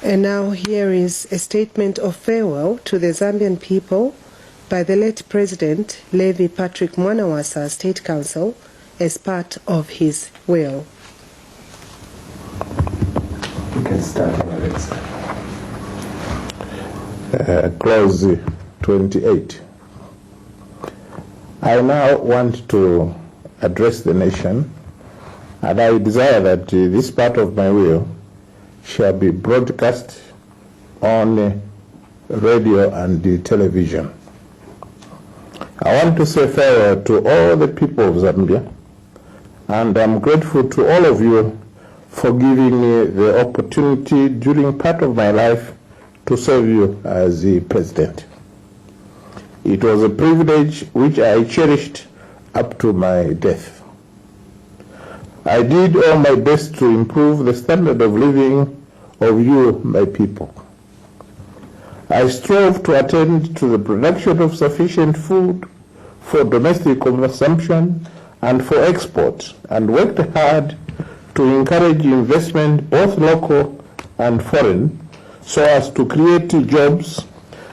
And now here is a statement of farewell to the Zambian people by the late President Levy Mwanawasa State Council as part of his will. You can start, Alexa. Clause 28. I now want to address the nation, and I desire that this part of my will shall be broadcast on radio and television. I want to say farewell to all the people of Zambia, and I'm grateful to all of you for giving me the opportunity during part of my life to serve you as the president. It was a privilege which I cherished up to my death. I did all my best to improve the standard of living of you, my people. I strove to attend to the production of sufficient food for domestic consumption and for export, and worked hard to encourage investment, both local and foreign, so as to create jobs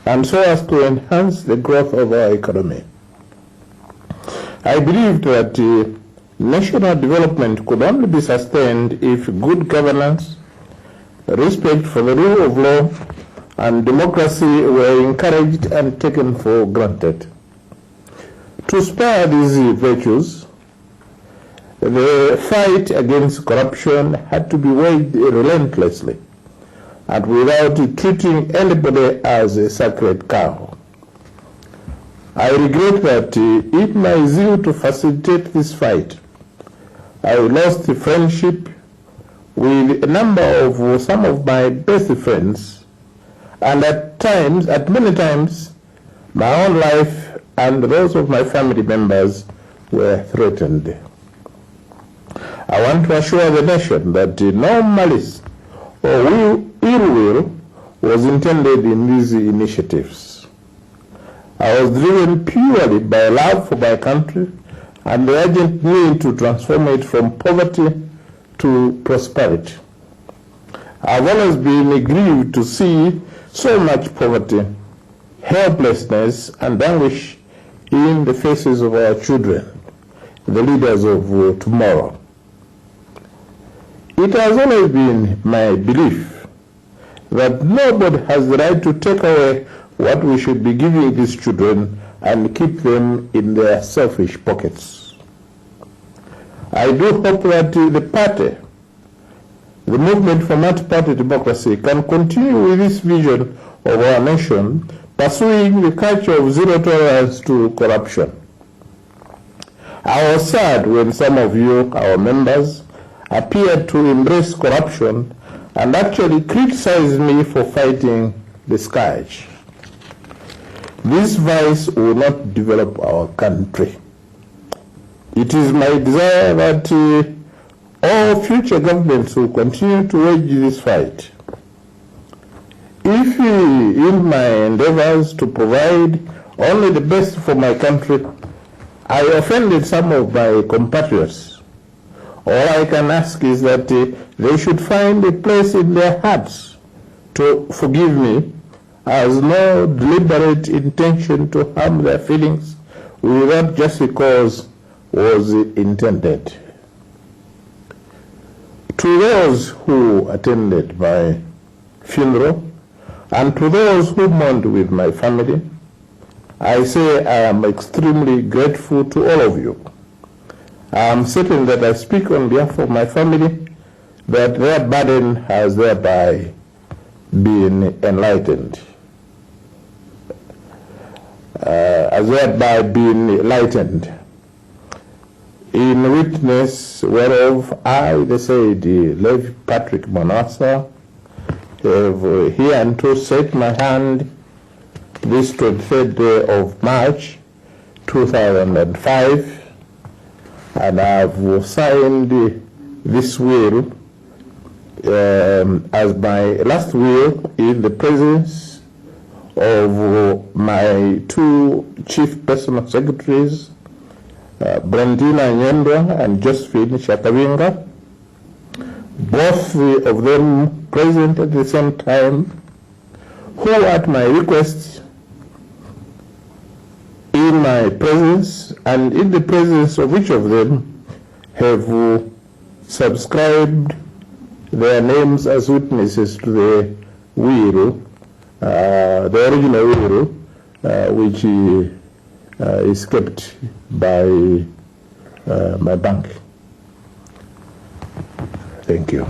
and so as to enhance the growth of our economy. I believed that national development could only be sustained if good governance, respect for the rule of law, and democracy were encouraged and taken for granted. To spur these virtues, the fight against corruption had to be waged relentlessly and without treating anybody as a sacred cow. I regret that in my zeal to facilitate this fight, I lost friendship with a number of some of my best friends, and at many times, my own life and those of my family members were threatened. I want to assure the nation that no malice or ill will was intended in these initiatives. I was driven purely by love for my country and the urgent need to transform it from poverty to prosperity. I've always been grieved to see so much poverty, helplessness, and anguish in the faces of our children, the leaders of tomorrow. It has always been my belief that nobody has the right to take away what we should be giving these children and keep them in their selfish pockets. I do hope that the party, the movement for multi-party democracy, can continue with this vision of our nation, pursuing the culture of zero tolerance to corruption. I was sad when some of you, our members, appeared to embrace corruption and actually criticized me for fighting the scourge. This vice will not develop our country. It is my desire that all future governments will continue to wage this fight. If in my endeavors to provide only the best for my country, I offended some of my compatriots, all I can ask is that they should find a place in their hearts to forgive me, as no deliberate intention to harm their feelings without just cause was intended. To those who attended my funeral and to those who mourned with my family, I say I am extremely grateful to all of you. I am certain that I speak on behalf of my family, that their burden has thereby been enlightened. In witness whereof I, the said Levy Mwanawasa, have hereunto set my hand this 23rd day of March 2005, and I have signed this will as my last will in the presence of my two chief personal secretaries, Brandina Nyendwa and Josephine Shakavinga, both of them present at the same time, who at my request, in my presence and in the presence of each of them, have subscribed their names as witnesses to the will, the original will, which is kept by my bank. Thank you.